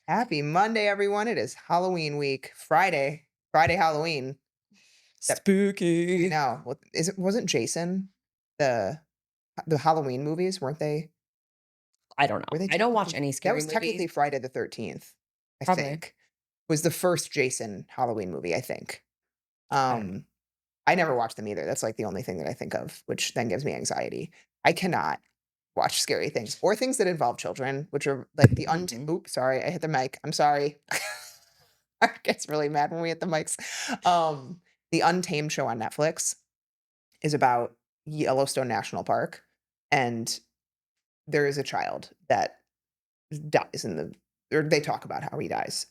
Happy Monday, everyone. It is Halloween week. Friday Halloween. That I Spooky. know. Wasn't Jason the Halloween movies, weren't they? I don't Were know. they I don't watch technically any that scary was movies. technically Friday the 13th, I Probably. think. Was the first Jason Halloween movie, I think. I don't know. Um, I never watched them either. That's like the only thing that I think of, which then gives me anxiety. I cannot watch scary things or things that involve children, which are like the Mm-mm. oops, sorry, I hit the mic. I'm sorry. I gets really mad when we hit the mics. The Untamed show on Netflix is about Yellowstone National Park, and there is a child that dies in the or they talk about how he dies.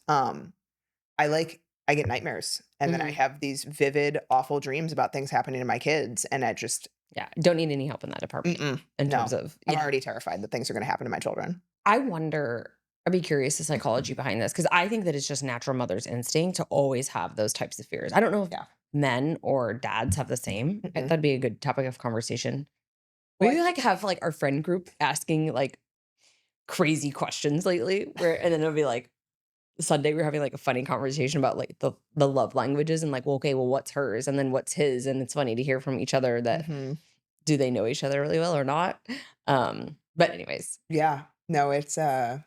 I get nightmares, and then I Mhm. have these vivid, awful dreams about things happening to my kids, and I just Yeah, don't need any help in that department in terms no. of I'm yeah. already terrified that things are gonna happen to my children. I wonder I'd be curious the psychology behind this because I think that it's just natural mother's instinct to always have those types of fears. I don't know if Yeah. men or dads have the same. Mm-mm. That'd be a good topic of conversation. Well, I Maybe like think have like our friend group asking like crazy questions lately where and then it'll be like Sunday, we were having, like, a funny conversation about, like, the love languages and, like, well, okay, well, what's hers? And then what's his? And it's funny to hear from each other that mhm. do they know each other really well or not? But anyways, Yeah. No, it's, I'd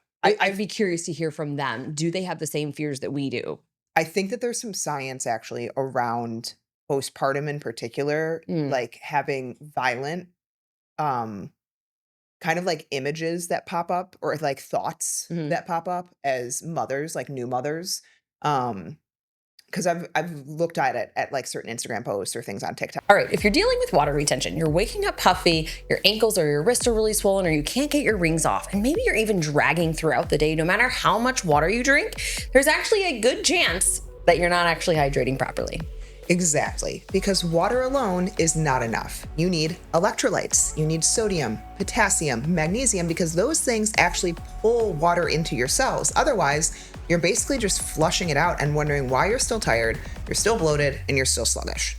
be curious to hear from them. Do they have the same fears that we do? I think that there's some science actually around postpartum in particular, Mm, like having violent, um, kind of like images that pop up or like thoughts mhm. that pop up as mothers, like new mothers. Um, because I've looked at it at like certain Instagram posts or things on TikTok. All right, if you're dealing with water retention, you're waking up puffy, your ankles or your wrists are really swollen, or you can't get your rings off, and maybe you're even dragging throughout the day, no matter how much water you drink, there's actually a good chance that you're not actually hydrating properly. Exactly, because water alone is not enough. You need electrolytes, you need sodium, potassium, magnesium, because those things actually pull water into your cells. Otherwise, you're basically just flushing it out and wondering why you're still tired, you're still bloated, and you're still sluggish.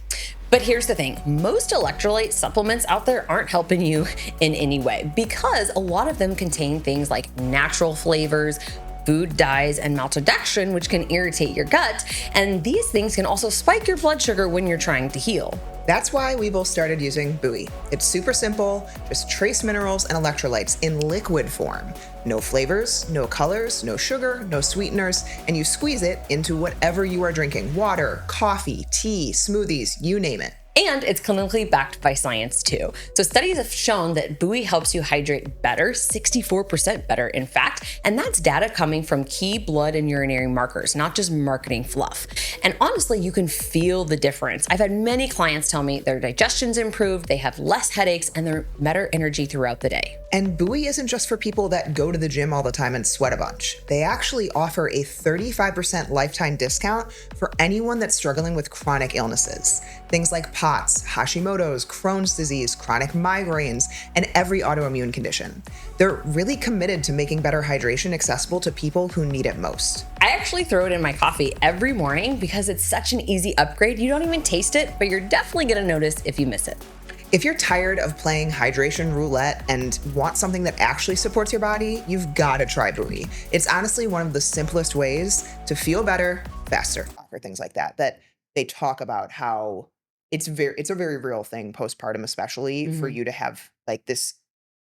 But here's the thing, most electrolyte supplements out there aren't helping you in any way because a lot of them contain things like natural flavors, food dyes, and maltodextrin, which can irritate your gut. And these things can also spike your blood sugar when you're trying to heal. That's why we both started using Buoy. It's super simple, just trace minerals and electrolytes in liquid form. No flavors, no colors, no sugar, no sweeteners, and you squeeze it into whatever you are drinking. Water, coffee, tea, smoothies, you name it. And it's clinically backed by science too. So studies have shown that Buoy helps you hydrate better, 64% better in fact, and that's data coming from key blood and urinary markers, not just marketing fluff. And honestly, you can feel the difference. I've had many clients tell me their digestion's improved, they have less headaches, and they're better energy throughout the day. And Buoy isn't just for people that go to the gym all the time and sweat a bunch. They actually offer a 35% lifetime discount for anyone that's struggling with chronic illnesses. Things like POTS, Hashimoto's, Crohn's disease, chronic migraines, and every autoimmune condition. They're really committed to making better hydration accessible to people who need it most. I actually throw it in my coffee every morning because it's such an easy upgrade. You don't even taste it, but you're definitely gonna notice if you miss it. If you're tired of playing hydration roulette and want something that actually supports your body, you've got to try Buoy. It's honestly one of the simplest ways to feel better faster, or things like that. That they talk about how it's a very real thing postpartum, especially for Mhm. you to have like this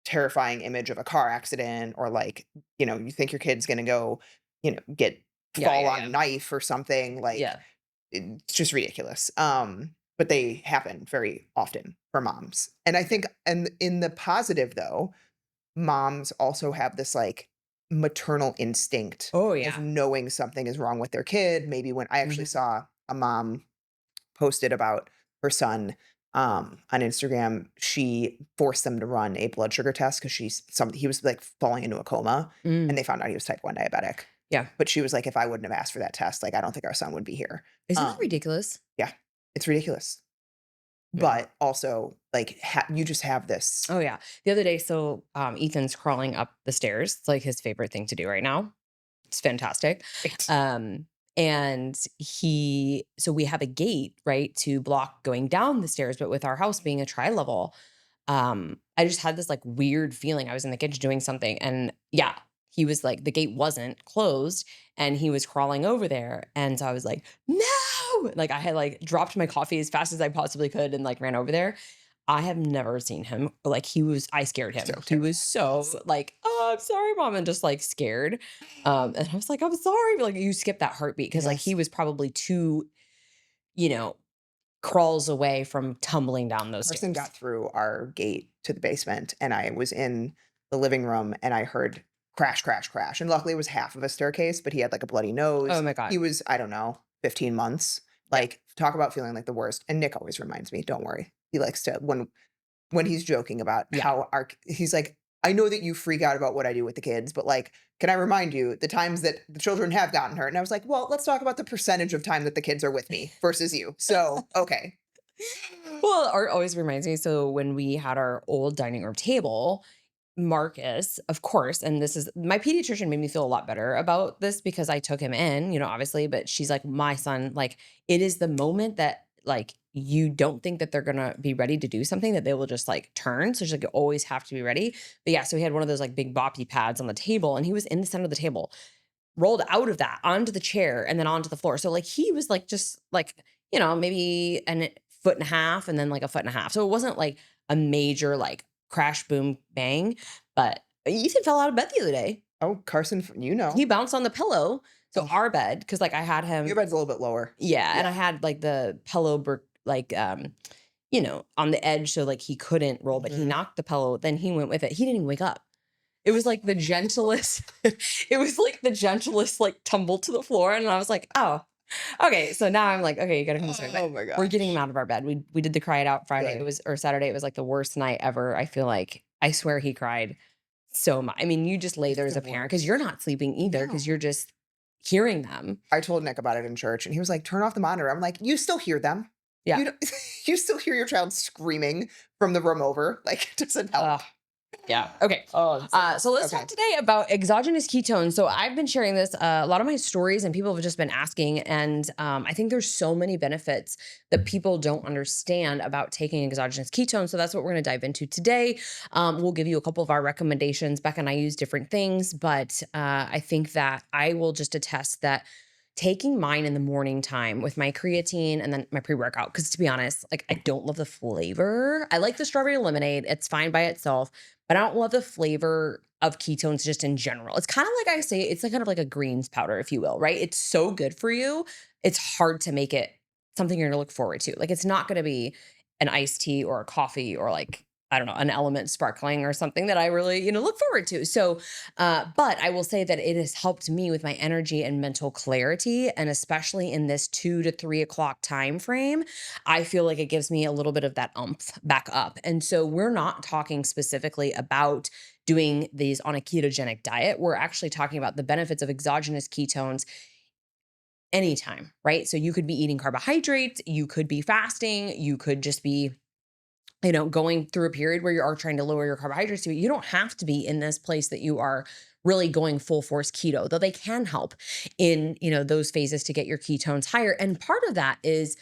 terrifying image of a car accident or like you think your kid's gonna go get Yeah, fall yeah, on a yeah. knife or something like Yeah. it's just ridiculous. But they happen very often for moms. And I think and in the positive though, moms also have this like maternal instinct Oh, of yeah. knowing something is wrong with their kid. Maybe when I actually Mhm. saw a mom posted about her son on Instagram, she forced them to run a blood sugar test because he was like falling into a coma and Mm. they found out he was type 1 diabetic. Yeah. But she was like, if I wouldn't have asked for that test, like I don't think our son would be here. Isn't that Um, ridiculous? yeah, it's ridiculous. Yeah. But also, like, you just have this. Oh, yeah. The other day, so, Ethan's crawling up the stairs. It's, like, his favorite thing to do right now. It's fantastic. Right. Um, and we have a gate, right, to block going down the stairs, but with our house being a tri-level, I just had this, like, weird feeling. I was in the kitchen doing something, and yeah, he was like, the gate wasn't closed and he was crawling over there. And so I was like, no, like I had like dropped my coffee as fast as I possibly could and like ran over there. I have never seen him like I scared him. So He was so like, oh, I'm sorry, mom, and just like scared. And I was like, I'm sorry, but like you skipped that heartbeat because like Yes. he was probably two, you know, crawls away from tumbling down those Person stairs. got through our gate to the basement, and I was in the living room, and I heard crash, crash, crash. And luckily, it was half of a staircase, but he had like a bloody Oh nose. my God. He was, I don't know, 15 months. Yeah. Like, talk about feeling like the worst. And Nick always reminds me, don't worry. He likes to when he's joking about Yeah. how he's like, I know that you freak out about what I do with the kids, but like, can I remind you the times that the children have gotten hurt? And I was like, well, let's talk about the percentage of time that the kids are with me versus you. So, okay. Well, art always reminds me. So when we had our old dining room table, Marcus, of course, and this is my pediatrician made me feel a lot better about this because I took him in, obviously, but she's like, my son, like, it is the moment that like you don't think that they're gonna be ready to do something that they will just like turn. So she's like, you always have to be ready. But yeah, so he had one of those like big boppy pads on the table and he was in the center of the table, rolled out of that onto the chair and then onto the floor. So like he was like just like, maybe a foot and a half and then like a foot and a half. So it wasn't like a major like crash, boom, bang. But Ethan fell out of bed the other day. Oh, Carson, you know. He bounced on the pillow. So Oh. our bed, because like I had him. Your bed's a little bit lower. Yeah. And I had like the pillow, on the edge. So like he couldn't roll, but he knocked the pillow. Then he went with it. He didn't even wake up. It was like the gentlest, like tumble to the floor. And I was like, oh, okay. So now I'm like, okay, you gotta come inside. Oh my god. We're getting him out of our bed. We did the cry it out Friday. Good. Or Saturday. It was like the worst night ever. I feel like, I swear he cried so much. I mean, you just lay there as a parent because you're not sleeping either because you're just hearing them. I told Nick about it in church and he was like, turn off the monitor. I'm like, you still hear them. Yeah. You still hear your child screaming from the room over. Like, it doesn't help. Yeah. Okay. So let's talk today about exogenous ketones. So I've been sharing this, a lot of my stories and people have just been asking. And I think there's so many benefits that people don't understand about taking exogenous ketones. So that's what we're going to dive into today. We'll give you a couple of our recommendations. Becca and I use different things, but I think that I will just attest that taking mine in the morning time with my creatine and then my pre-workout, because to be honest, like I don't love the flavor. I like the strawberry lemonade. It's fine by itself, but I don't love the flavor of ketones just in general. It's kind of like I say, it's like kind of like a greens powder, if you will, right? It's so good for you. It's hard to make it something you're going to look forward to. Like it's not going to be an iced tea or a coffee or like, I don't know, an Element sparkling or something that I really, look forward to. So, but I will say that it has helped me with my energy and mental clarity. And especially in this 2 to 3 o'clock time frame, I feel like it gives me a little bit of that oomph back up. And so we're not talking specifically about doing these on a ketogenic diet. We're actually talking about the benefits of exogenous ketones anytime, right? So you could be eating carbohydrates, you could be fasting, you could just be going through a period where you are trying to lower your carbohydrates, you don't have to be in this place that you are really going full force keto, though they can help in, those phases to get your ketones higher. And part of that is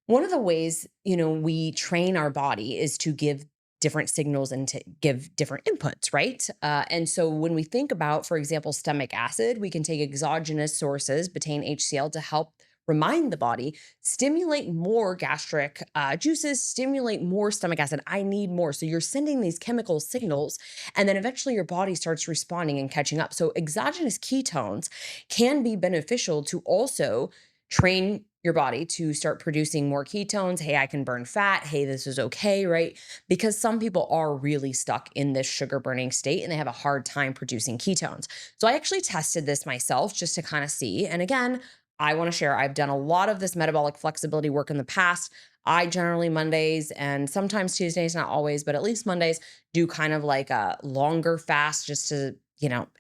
one of the ways, we train our body is to give different signals and to give different inputs, right? And so when we think about, for example, stomach acid, we can take exogenous sources, betaine, HCl, to help remind the body, stimulate more gastric juices, stimulate more stomach acid. I need more. So you're sending these chemical signals, and then eventually your body starts responding and catching up. So exogenous ketones can be beneficial to also train your body to start producing more ketones. Hey, I can burn fat. Hey, this is okay, right? Because some people are really stuck in this sugar burning state and they have a hard time producing ketones. So I actually tested this myself just to kind of see. And again, I want to share, I've done a lot of this metabolic flexibility work in the past. I generally Mondays and sometimes Tuesdays, not always, but at least Mondays, do kind of like a longer fast just to,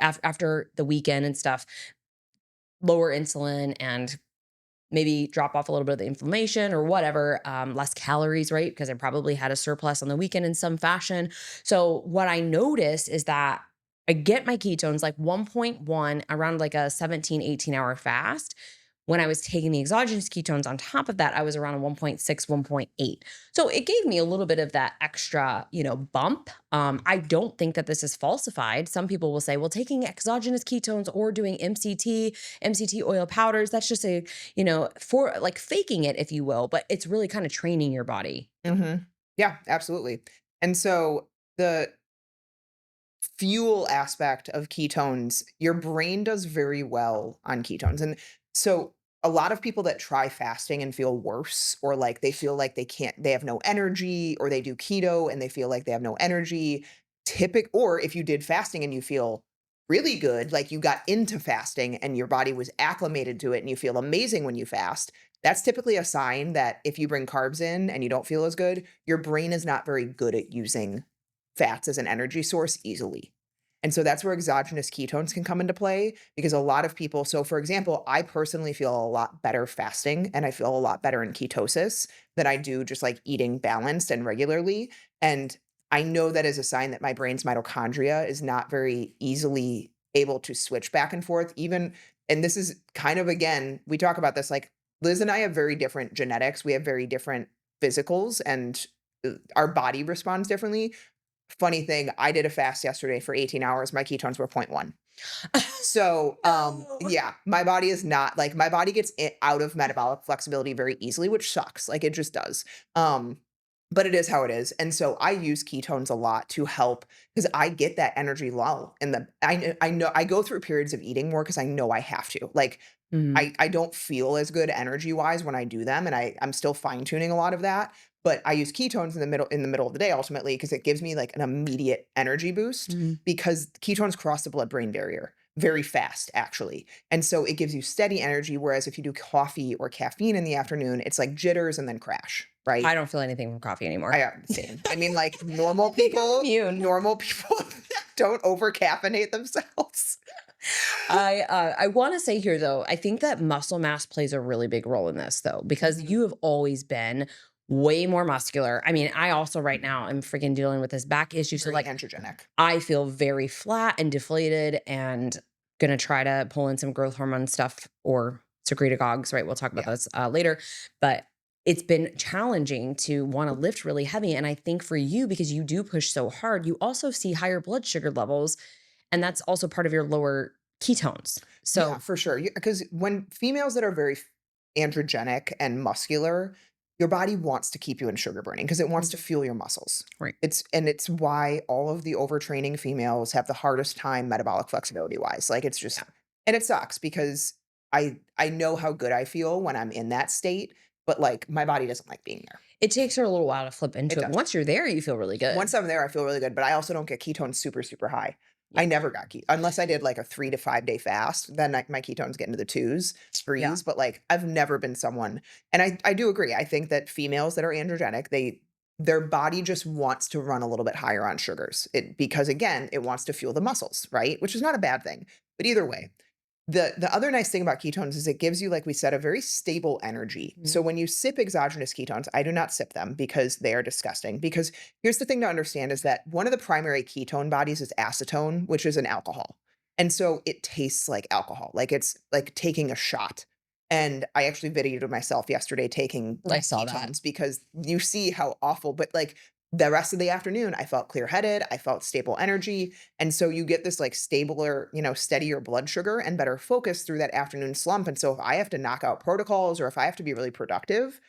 after the weekend and stuff, lower insulin and maybe drop off a little bit of the inflammation or whatever, less calories, right? Because I probably had a surplus on the weekend in some fashion. So what I noticed is that I get my ketones like 1.1 around like a 17, 18 hour fast. When I was taking the exogenous ketones on top of that, I was around a 1.6, 1.8. So it gave me a little bit of that extra, bump. I don't think that this is falsified. Some people will say, well, taking exogenous ketones or doing MCT oil powders, that's just for like faking it, if you will, but it's really kind of training your body. Yeah, absolutely. And so the fuel aspect of ketones, your brain does very well on ketones. And so a lot of people that try fasting and feel worse, or like they feel like they have no energy, or they do keto and they feel like they have no energy, or if you did fasting and you feel really good, like you got into fasting and your body was acclimated to it and you feel amazing when you fast, that's typically a sign that if you bring carbs in and you don't feel as good, your brain is not very good at using fats as an energy source easily. And so that's where exogenous ketones can come into play, because a lot of people, so for example, I personally feel a lot better fasting and I feel a lot better in ketosis than I do just like eating balanced and regularly. And I know that is a sign that my brain's mitochondria is not very easily able to switch back and forth, even. And this is kind of, again, we talk about this, like Liz and I have very different genetics. We have very different physicals, and our body responds differently. Funny thing, I did a fast yesterday for 18 hours. My ketones were point 0.1. So, No. yeah, my body is not like, my body gets out of metabolic flexibility very easily, which sucks. Like it just does. But it is how it is. And so I use ketones a lot to help, because I get that energy lull and I know I go through periods of eating more because I know I have to. Like Mhm. I don't feel as good energy wise when I do them, and I'm still fine tuning a lot of that. But I use ketones in the middle of the day ultimately, because it gives me like an immediate energy boost, Mhm. because ketones cross the blood-brain barrier very fast actually. And so it gives you steady energy, whereas if you do coffee or caffeine in the afternoon, it's like jitters and then crash, I right? don't feel anything from coffee anymore. I same. I mean, like I think I'm immune. normal people don't over caffeinate themselves. I want to say here though, I think that muscle mass plays a really big role in this though, because Mhm. you have always been way more muscular. I mean, I also right now I'm freaking dealing with this back issue. So Very like androgenic. I feel very flat and deflated and gonna try to pull in some growth hormone stuff or secretagogues, right? We'll talk about Yeah. this later. But it's been challenging to want to lift really heavy. And I think for you, because you do push so hard, you also see higher blood sugar levels. And that's also part of your lower ketones. Yeah, So, for sure. Because when females that are very androgenic and muscular, your body wants to keep you in sugar burning because it wants to Mhm. fuel your muscles. Right. It's why all of the overtraining females have the hardest time metabolic flexibility wise. Like it's Yeah. just, and it sucks because I know how good I feel when I'm in that state, but like my body doesn't like being there. It takes her a little while to flip It into it. does. Once you're there, you feel really good. Once I'm there, I feel really good, but I also don't get ketones super, super high. Yeah. I never got unless I did like a 3 to 5 day fast, then my ketones get into the twos, Yeah. threes, but like I've never been someone, and I do agree. I think that females that are androgenic, their body just wants to run a little bit higher on sugars. Because again, it wants to fuel the muscles, right? Which is not a bad thing. But either way, the other nice thing about ketones is it gives you, like we said, a very stable energy. Mhm. So when you sip exogenous ketones, I do not sip them because they are disgusting. Because here's the thing to understand is that one of the primary ketone bodies is acetone, which is an alcohol. And so it tastes like alcohol, like it's like taking a shot. And I actually videoed myself yesterday taking I saw that. ketones because you see how awful, but like the rest of the afternoon, I felt clear headed. I felt stable energy. And so you get this like stabler, steadier blood sugar and better focus through that afternoon slump. And so if I have to knock out protocols or if I have to be really productive,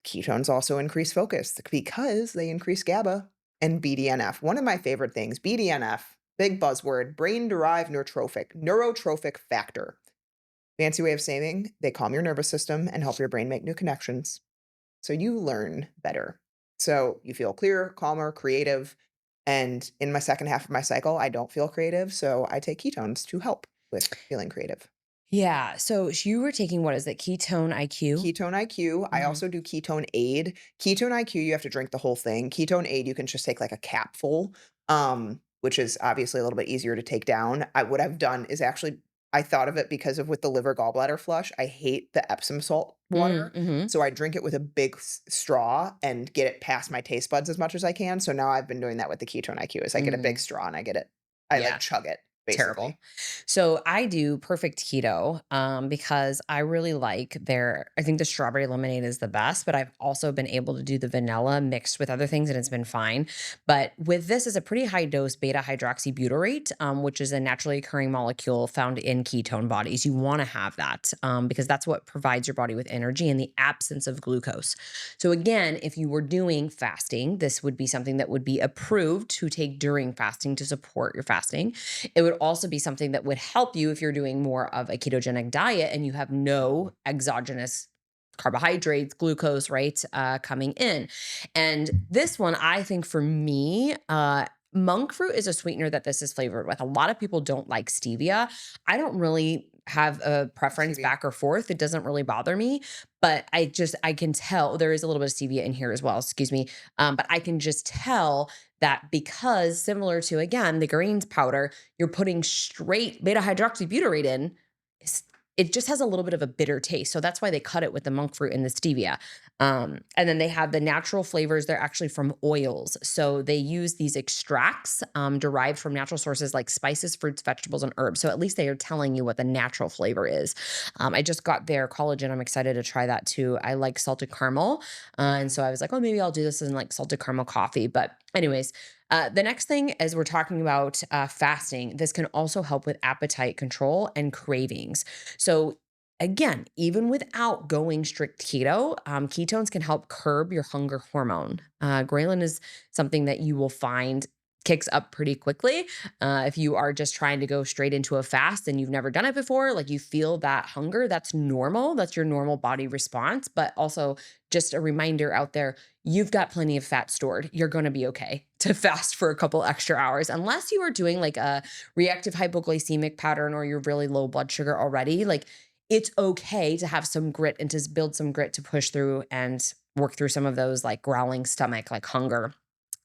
ketones also increase focus because they increase GABA and BDNF. One of my favorite things, BDNF, big buzzword, brain derived neurotrophic factor. Fancy way of saying they calm your nervous system and help your brain make new connections. So you learn better. So you feel clearer, calmer, creative. And in my second half of my cycle, I don't feel creative. So I take ketones to help with feeling creative. Yeah. So you were taking what is it? Ketone IQ? Ketone IQ. I Mhm. also do ketone aid. Ketone IQ, you have to drink the whole thing. Ketone aid, you can just take like a capful, which is obviously a little bit easier to take down. What I've done is actually, I thought of it because of with the liver gallbladder flush. I hate the Epsom salt water. Mhm. So I drink it with a big straw and get it past my taste buds as much as I can. So now I've been doing that with the ketone IQ is I get a big Mhm. straw and I get it. I like Yeah. chug it. Terrible. basically. So I do perfect keto because I really like I think the strawberry lemonade is the best, but I've also been able to do the vanilla mixed with other things and it's been fine. But with this is a pretty high dose beta hydroxybutyrate, which is a naturally occurring molecule found in ketone bodies. You want to have that because that's what provides your body with energy in the absence of glucose. So again, if you were doing fasting, this would be something that would be approved to take during fasting to support your fasting. It would also be something that would help you if you're doing more of a ketogenic diet and you have no exogenous carbohydrates, glucose, right, coming in. And this one, I think for me, monk fruit is a sweetener that this is flavored with. A lot of people don't like stevia. I don't really have a preference Stevia. back or forth. It doesn't really bother me, but I can tell there is a little bit of stevia in here as well. Excuse me. But I can just tell that because similar to again the greens powder, you're putting straight beta hydroxybutyrate in, it just has a little bit of a bitter taste. So that's why they cut it with the monk fruit and the stevia. And then they have the natural flavors. They're actually from oils. So they use these extracts derived from natural sources like spices, fruits, vegetables, and herbs. So at least they are telling you what the natural flavor is. I just got their collagen. I'm excited to try that too. I like salted caramel. And so I was like, oh, maybe I'll do this in like salted caramel coffee. But anyways, the next thing, as we're talking about fasting, this can also help with appetite control and cravings. So, again, even without going strict keto, ketones can help curb your hunger hormone. Ghrelin is something that you will find kicks up pretty quickly. If you are just trying to go straight into a fast and you've never done it before, like you feel that hunger, that's normal. That's your normal body response. But also, just a reminder out there, you've got plenty of fat stored. You're going to be okay to fast for a couple extra hours, unless you are doing like a reactive hypoglycemic pattern or you're really low blood sugar already. Like it's okay to have some grit and to build some grit to push through and work through some of those like growling stomach, like hunger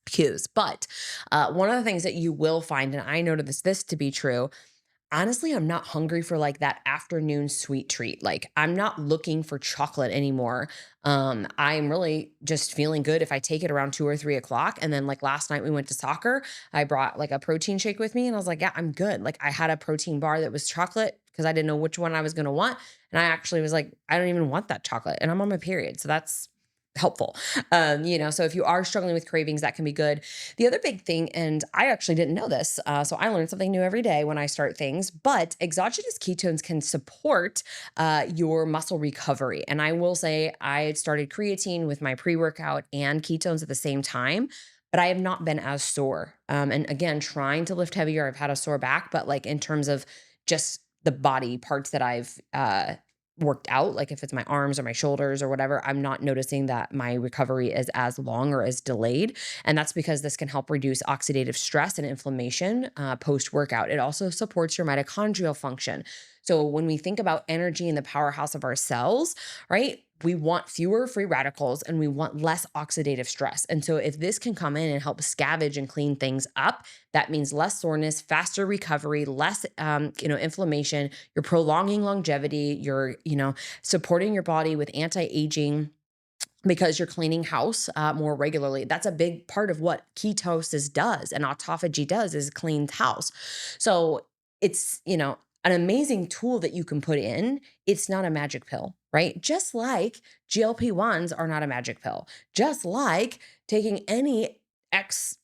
cues. But one of the things that you will find, and I noticed this to be true, honestly, I'm not hungry for like that afternoon sweet treat. Like I'm not looking for chocolate anymore. I'm really just feeling good if I take it around 2 or 3 o'clock. And then like last night we went to soccer. I brought like a protein shake with me and I was like, yeah, I'm good. Like I had a protein bar that was chocolate because I didn't know which one I was going to want. And I actually was like, I don't even want that chocolate. And I'm on my period. So that's helpful. So if you are struggling with cravings, that can be good. The other big thing, and I actually didn't know this, so I learn something new every day when I start things, but exogenous ketones can support your muscle recovery. And I will say I started creatine with my pre-workout and ketones at the same time, but I have not been as sore. And again, trying to lift heavier, I've had a sore back, but like in terms of just the body parts that I've worked out, like if it's my arms or my shoulders or whatever, I'm not noticing that my recovery is as long or as delayed. And that's because this can help reduce oxidative stress and inflammation post workout. It also supports your mitochondrial function. So when we think about energy and the powerhouse of our cells, right? We want fewer free radicals and we want less oxidative stress. And so if this can come in and help scavenge and clean things up, that means less soreness, faster recovery, less inflammation. You're prolonging longevity. You're supporting your body with anti-aging because you're cleaning house more regularly. That's a big part of what ketosis does and autophagy does is cleans house. So it's, an amazing tool that you can put in. It's not a magic pill, right? Just like GLP-1s are not a magic pill. Just like taking any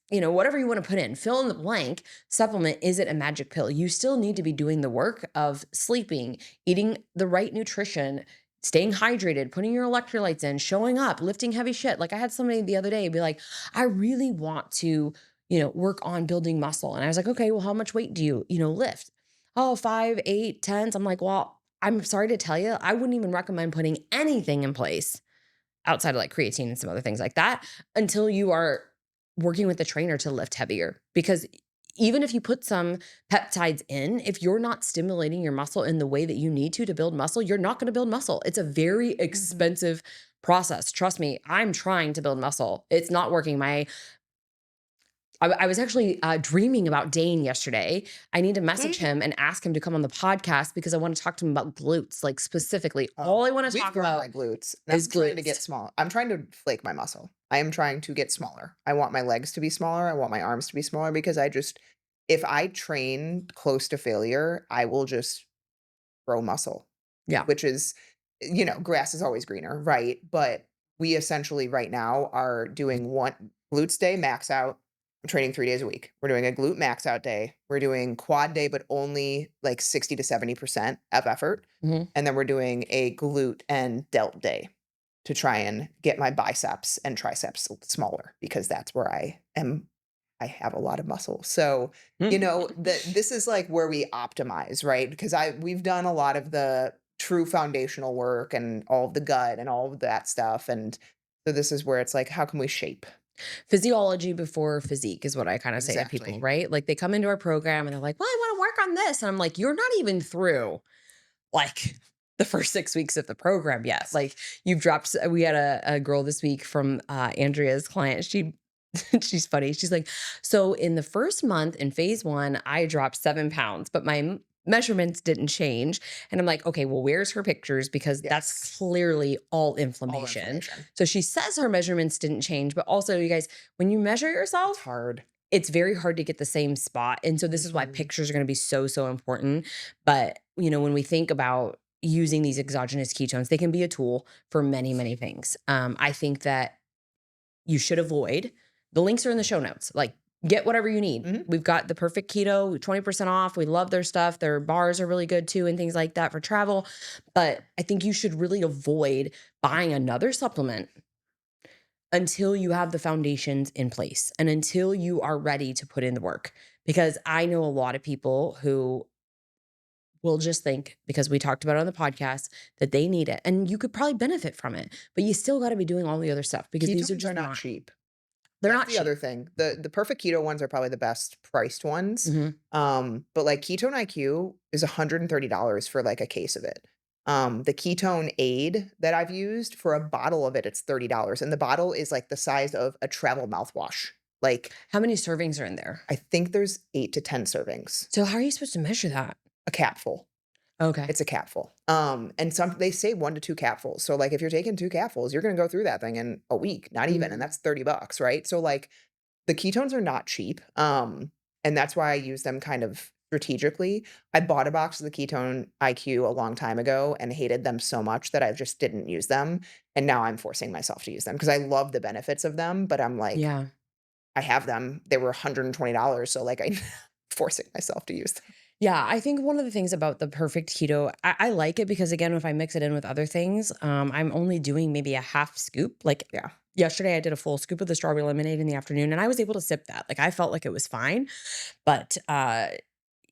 whatever you want to put in, fill in the blank supplement isn't a magic pill. You still need to be doing the work of sleeping, eating the right nutrition, staying hydrated, putting your electrolytes in, showing up, lifting heavy shit. Like I had somebody the other day be like, I really want to, work on building muscle. And I was like, okay, well, how much weight do you, lift? Oh, 5, 8, 10s. I'm like, well, I'm sorry to tell you, I wouldn't even recommend putting anything in place outside of like creatine and some other things like that until you are working with the trainer to lift heavier. Because even if you put some peptides in, if you're not stimulating your muscle in the way that you need to build muscle, you're not going to build muscle. It's a very expensive process. Trust me, I'm trying to build muscle. It's not working. I was actually dreaming about Dane yesterday. I need to message him and ask him to come on the podcast because I want to talk to him about glutes, like specifically. All I want to We've talk grown about my glutes. is I'm trying to get glutes. small. I'm trying to flake my muscle. I am trying to get smaller. I want my legs to be smaller. I want my arms to be smaller because if I train close to failure, I will just grow muscle, Yeah. which is, grass is always greener, right? But we essentially right now are doing one glutes day max out. I'm training 3 days a week. We're doing a glute max out day. We're doing quad day, but only like 60 to 70% of effort. Hmm. And then we're doing a glute and delt day to try and get my biceps and triceps smaller because that's where I have a lot of muscle. So, this is like where we optimize, right? Because we've done a lot of the true foundational work and all of the gut and all of that stuff. And so this is where it's like, how can we shape? Physiology before physique is what I kind of say to people, Exactly. right? Like they come into our program and they're like, well, I want to work on this. And I'm like, you're not even through like the first 6 weeks of the program yet. Like you've dropped, we had a girl this week from Andrea's client. She's funny. She's like, so in the first month in phase 1, I dropped 7 pounds, but my measurements didn't change. And I'm like, okay, well, where's her pictures? Because Yes. that's clearly all All inflammation. inflammation. So she says her measurements didn't change, but also you guys, when you measure It's yourself, hard. it's very hard to get the same spot. And so this is why Mhm. pictures are going to be so, so important. But, when we think about using these exogenous ketones, they can be a tool for many, many things. I think that you should avoid. The links are in the show notes. Like, get whatever you need. Mhm. We've got the Perfect Keto, 20% off. We love their stuff. Their bars are really good too, and things like that for travel. But I think you should really avoid buying another supplement until you have the foundations in place and until you are ready to put in the work. Because I know a lot of people who will just think, because we talked about it on the podcast, that they need it. And you could probably benefit from it, but you still got to be doing all the other stuff because these are Ketones are just not not, cheap. they're That's not the other cheap. thing. The perfect keto ones are probably the best priced ones. Mhm. But like Ketone IQ is $130 for like a case of it. The ketone aid that I've used for a bottle of it, it's $30. And the bottle is like the size of a travel mouthwash. Like How many servings are in there? I think there's 8 to 10 servings, So how are you supposed to measure that? a capful. Okay. It's a capful. And they say 1 to 2 capfuls. So like if you're taking 2 capfuls, you're gonna go through that thing in a week, not even, and Mhm. that's $30, right? So like the ketones are not cheap, and that's why I use them kind of strategically. I bought a box of the Ketone IQ a long time ago and hated them so much that I just didn't use them, and now I'm forcing myself to use them because I love the benefits of them, but I'm like, Yeah. I have them. They were $120, so, like, I'm forcing myself to use them. Yeah, I think one of the things about the perfect keto, I like it because again, if I mix it in with other things, I'm only doing maybe a half scoop. Like Yeah. yesterday, I did a full scoop of the strawberry lemonade in the afternoon, and I was able to sip that. Like I felt like it was fine, but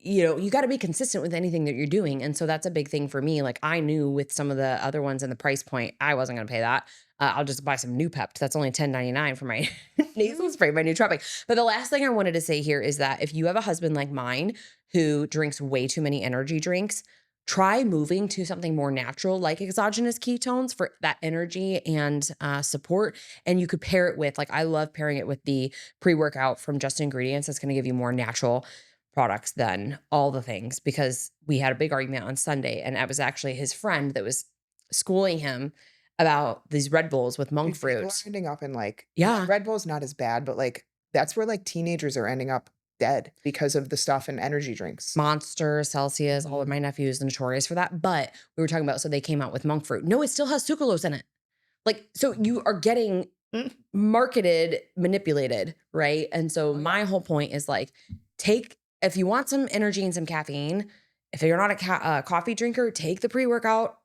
you got to be consistent with anything that you're doing, and so that's a big thing for me. Like I knew with some of the other ones and the price point, I wasn't going to pay that. I'll just buy some new Pept. That's only $10.99 for my nasal spray, my nootropic. But the last thing I wanted to say here is that if you have a husband like mine who drinks way too many energy drinks, try moving to something more natural like exogenous ketones for that energy and support. And you could pair it with, like, I love pairing it with the pre workout from Just Ingredients. That's going to give you more natural products than all the things because we had a big argument on Sunday. And it was actually his friend that was schooling him about these Red Bulls with monk Dude, people are fruits. ending up in, like, Yeah. Red Bull's not as bad, but, like, that's where, like, teenagers are ending up dead because of the stuff in energy drinks. Monster, Celsius, all of Mhm. my nephews are notorious for that. But we were talking about, so they came out with monk fruit. No, it still has sucralose in it. Like, so you are getting Mm. marketed, manipulated, right? And so Oh, yeah. my whole point is like, if you want some energy and some caffeine, if you're not a coffee drinker, take the pre-workout,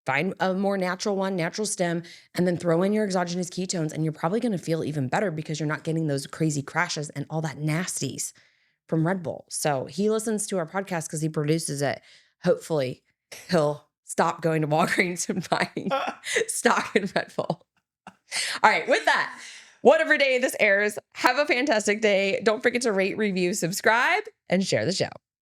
find a more natural one, natural stem, and then throw in your exogenous ketones. And you're probably going to feel even better because you're not getting those crazy crashes and all that nasties from Red Bull. So he listens to our podcast because he produces it. Hopefully he'll stop going to Walgreens and buying stock in Red Bull. All right, with that, whatever day this airs, have a fantastic day. Don't forget to rate, review, subscribe, and share the show.